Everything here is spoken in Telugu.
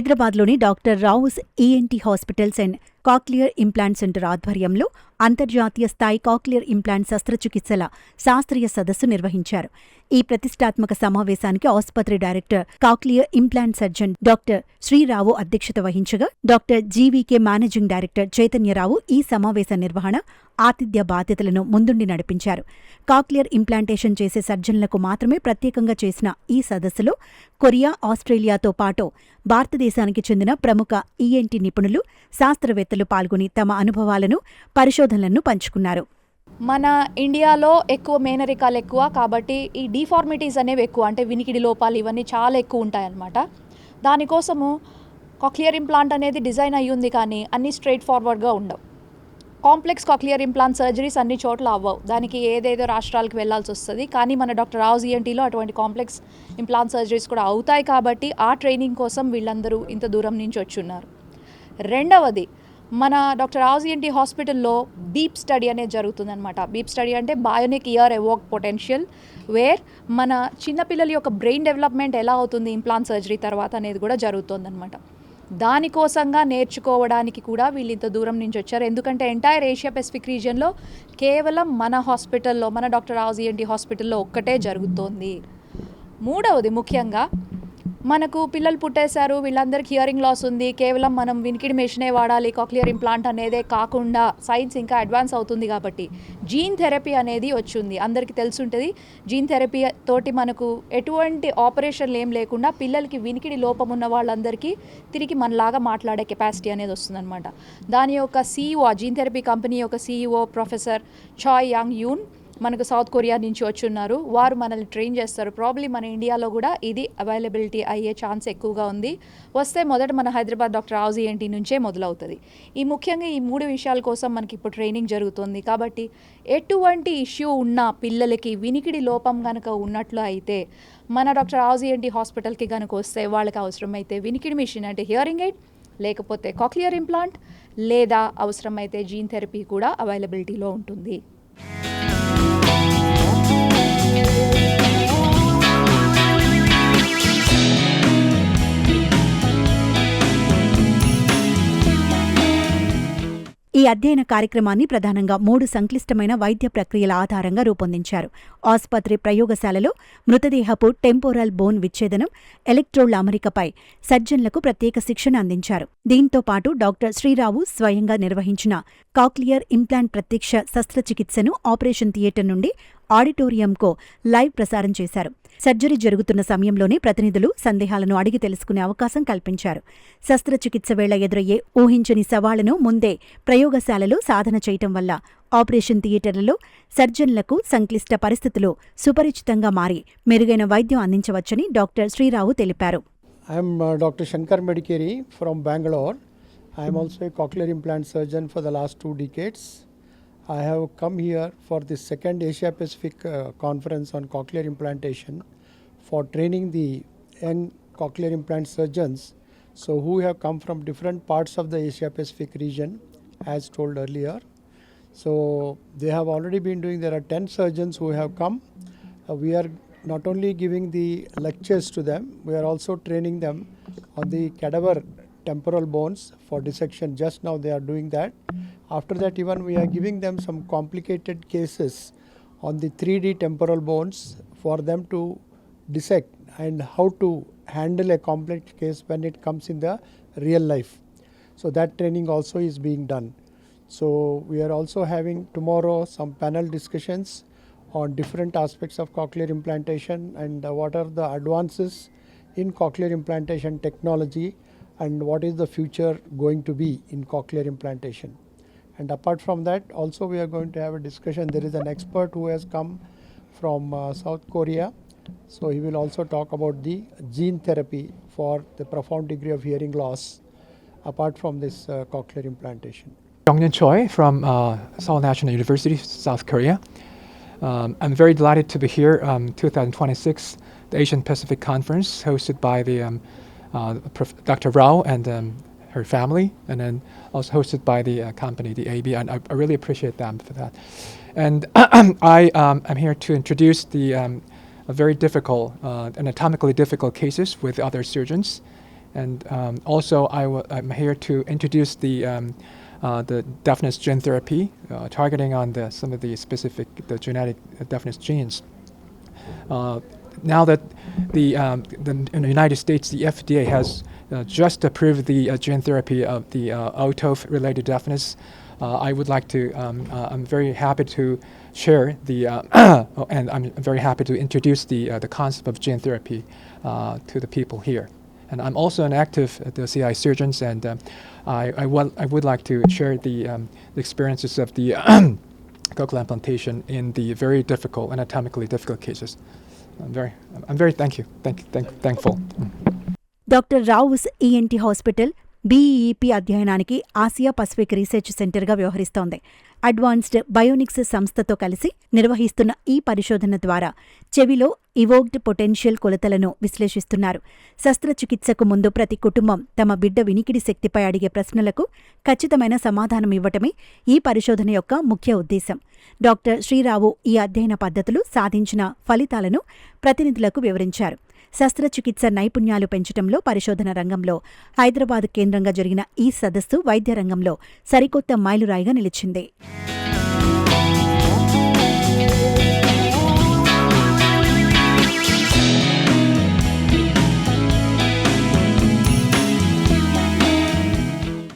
హైదరాబాద్లోని doctor Rao's ENT hospitals and cochlear implant centre ఆధ్వర్యంలో అంతర్జాతీయ స్థాయి కాక్లియర్ ఇంప్లాంట్ శస్త్రచికిత్సల శాస్త్రీయ సదస్సు నిర్వహించారు. ఈ ప్రతిష్టాత్మక సమావేశానికి ఆసుపత్రి director, cochlear implant surgeon doctor Sri Rao అధ్యక్షత వహించగా, doctor GVK managing director Chaitanya Rao ఈ సమావేశ నిర్వహణ, ఆతిథ్య బాధ్యతలను ముందుండి నడిపించారు. కాక్లియర్ ఇంప్లాంటేషన్ చేసే సర్జన్లకు మాత్రమే ప్రత్యేకంగా చేసిన ఈ సదస్సులో కొరియా, ఆస్ట్రేలియాతో పాటు భారతదేశానికి చెందిన ప్రముఖ ఈఎన్టీ నిపుణులు, శాస్త్రవేత్తలు పాల్గొని తమ అనుభవాలను, పరిశోధనలను పంచుకున్నారు. మన ఇండియాలో ఎక్కువ మేనరికాలు ఎక్కువ కాబట్టి ఈ డిఫార్మిటీస్ అనేవి ఎక్కువ, అంటే వినికిడి లోపాలు ఇవన్నీ చాలా ఎక్కువ ఉంటాయన్నమాట. దానికోసము కాక్లియర్ ఇంప్లాంట్ అనేది డిజైన్ అయ్యి ఉంది, కానీ అన్నీ స్ట్రైట్ ఫార్వర్డ్గా ఉండవు. కాంప్లెక్స్ కాక్లియర్ ఇంప్లాంట్ సర్జరీస్ అన్ని చోట్ల అవ్వవు, దానికి ఏదేదో రాష్ట్రాలకు వెళ్లాల్సి వస్తుంది. కానీ మన డాక్టర్ రావుస్ ఈఎన్టీలో అటువంటి కాంప్లెక్స్ ఇంప్లాంట్ సర్జరీస్ కూడా అవుతాయి కాబట్టి ఆ ట్రైనింగ్ కోసం వీళ్ళందరూ ఇంత దూరం నుంచి వచ్చున్నారు. రెండవది, మన డాక్టర్ రావుస్ ఈఎన్టీ హాస్పిటల్లో బీప్ స్టడీ అనేది జరుగుతుందన్నమాట. బీప్ స్టడీ అంటే బయోనిక్ ఇయర్ ఎవోక్ పొటెన్షియల్, వేర్ మన చిన్నపిల్లల యొక్క బ్రెయిన్ డెవలప్మెంట్ ఎలా అవుతుంది ఇంప్లాంట్ సర్జరీ తర్వాత అనేది కూడా జరుగుతుందన్నమాట. దానికోసంగా నేర్చుకోవడానికి కూడా వీళ్ళు ఇంత దూరం నుంచి వచ్చారు. ఎందుకంటే ఎంటైర్ ఏషియా పెసిఫిక్ రీజియన్లో కేవలం మన హాస్పిటల్లో, మన డాక్టర్ రావుస్ ఈఎన్టీ హాస్పిటల్లో ఒక్కటే జరుగుతోంది. మూడవది, ముఖ్యంగా మనకు పిల్లలు పుట్టేశారు, వీళ్ళందరికీ హియరింగ్ లాస్ ఉంది, కేవలం మనం వినికిడి మెషినే వాడాలి, కాక్లియర్ ఇంప్లాంట్ అనేదే కాకుండా సైన్స్ ఇంకా అడ్వాన్స్ అవుతుంది కాబట్టి జీన్ థెరపీ అనేది వచ్చింది. అందరికీ తెలుసుంటుంది, జీన్ థెరపీ తోటి మనకు ఎటువంటి ఆపరేషన్లు ఏం లేకుండా పిల్లలకి వినికిడి లోపం ఉన్న వాళ్ళందరికీ తిరిగి మనలాగా మాట్లాడే కెపాసిటీ అనేది వస్తుందన్నమాట. దాని యొక్క సీఈఓ, జీన్ థెరపీ కంపెనీ యొక్క సీఈఓ ప్రొఫెసర్ చాయ్ యాంగ్ యూన్ మనకు సౌత్ కొరియా నుంచి వచ్చి ఉన్నారు. వారు మనల్ని ట్రైన్ చేస్తారు. ప్రాబ్లీ మన ఇండియాలో కూడా ఇది అవైలబిలిటీ అయ్యే ఛాన్స్ ఎక్కువగా ఉంది. వస్తే మొదట మన హైదరాబాద్ డాక్టర్ రావుస్ ఈఎన్టీ నుంచే మొదలవుతుంది. ముఖ్యంగా ఈ 3 విషయాల కోసం మనకి ఇప్పుడు ట్రైనింగ్ జరుగుతుంది. కాబట్టి ఎటువంటి ఇష్యూ ఉన్న పిల్లలకి వినికిడి లోపం కనుక ఉన్నట్లు అయితే మన డాక్టర్ రావుస్ ఈఎన్టీ హాస్పిటల్కి కనుక వస్తే వాళ్ళకి అవసరమైతే వినికిడి మిషన్ అంటే హియరింగ్ ఎయిడ్, లేకపోతే కాక్లియర్ ఇంప్లాంట్, లేదా అవసరమైతే జీన్ థెరపీ కూడా అవైలబిలిటీలో ఉంటుంది. ఈ అధ్యయన కార్యక్రమాన్ని ప్రధానంగా 3 సంక్లిష్టమైన వైద్య ప్రక్రియల ఆధారంగా రూపొందించారు. ఆసుపత్రి ప్రయోగశాలలో మృతదేహపు టెంపోరల్ బోన్ విచ్ఛేదనం, ఎలక్ట్రోడ్ల అమరికపై సర్జన్లకు ప్రత్యేక శిక్షణ అందించారు. దీంతో పాటు డాక్టర్ శ్రీరావు స్వయంగా నిర్వహించిన కాక్లియర్ ఇంప్లాంట్ ప్రత్యక్ష శస్త్రచికిత్సను ఆపరేషన్ థియేటర్ నుండి ఆడిటోరియంకు లైవ్ ప్రసారం చేశారు. సర్జరీ జరుగుతున్న సమయంలోనే ప్రతినిధులు సందేహాలను అడిగి తెలుసుకునే అవకాశం కల్పించారు. శస్త్రచికిత్స వేళ ఎదురయ్యే ఊహించని సవాళ్లను ముందే ప్రయోగశాలలో సాధన చేయటం వల్ల ఆపరేషన్ థియేటర్లలో సర్జన్లకు సంక్లిష్ట పరిస్థితులు సుపరిచితంగా మారి మెరుగైన వైద్యం అందించవచ్చని డాక్టర్ శ్రీరావు తెలిపారు. I am Dr. Shankar Medikeri from Bangalore. I am also a cochlear implant surgeon for the last 2 decades. I have come here for the second Asia Pacific conference on cochlear implantation for training the young cochlear implant surgeons, so who have come from different parts of the Asia Pacific region, as told earlier. So they have already been doing, there are 10 surgeons who have come. We are not only giving the lectures to them, we are also training them on the cadaver temporal bones for dissection. Just now they are doing that. After that, even we are giving them some complicated cases on the 3D temporal bones for them to dissect and how to handle a complex case when it comes in the real life. So that training also is being done. So we are also having tomorrow some panel discussions on different aspects of cochlear implantation and what are the advances in cochlear implantation technology and what is the future going to be in cochlear implantation. And apart from that, also we are going to have a discussion. There is an expert who has come from South Korea. So he will also talk about the gene therapy for the profound degree of hearing loss apart from this cochlear implantation. Jonghyun Choi from Seoul National University, South Korea. I'm very delighted to be here. 2026, the Asian Pacific Conference hosted by the Dr. Rao and her family, and then also hosted by the company, the AB, and I really appreciate them for that. And I'm here to introduce the very difficult, anatomically difficult cases with other surgeons, And also, I'm here to introduce the deafness gene therapy, targeting on some of the specific genetic deafness genes. Now that in the United States, the FDA has just approved the gene therapy of the OTOF-related deafness, I would like to. I'm very happy to share and I'm very happy to introduce the concept of gene therapy to the people here. And I'm also an active at the CI Surgeons, and I would like to share the experiences of the cochlear implantation in the very difficult, anatomically difficult cases. I'm very thankful. Doctor Rao's ENT hospital BEP అధ్యయనానికి ఆసియా పసిఫిక్ రీసెర్చ్ సెంటర్గా వ్యవహరిస్తోంది. అడ్వాన్స్డ్ బయోనిక్స్ సంస్థతో కలిసి నిర్వహిస్తున్న ఈ పరిశోధన ద్వారా చెవిలో ఇవోక్డ్ పొటెన్షియల్ కొలతలను విశ్లేషిస్తున్నారు. శస్త్రచికిత్సకు ముందు ప్రతి కుటుంబం తమ బిడ్డ వినికిడి శక్తిపై అడిగే ప్రశ్నలకు ఖచ్చితమైన సమాధానం ఇవ్వటమే ఈ పరిశోధన యొక్క ముఖ్య ఉద్దేశం. డాక్టర్ శ్రీరావు ఈ అధ్యయన పద్ధతులు సాధించిన ఫలితాలను ప్రతినిధులకు వివరించారు. శస్త్రచికిత్స నైపుణ్యాలు పెంచడంలో పరిశోధన రంగంలో హైదరాబాద్ కేంద్రంగా జరిగిన ఈ సదస్సు వైద్య రంగంలో సరికొత్త మైలురాయిగా నిలిచింది.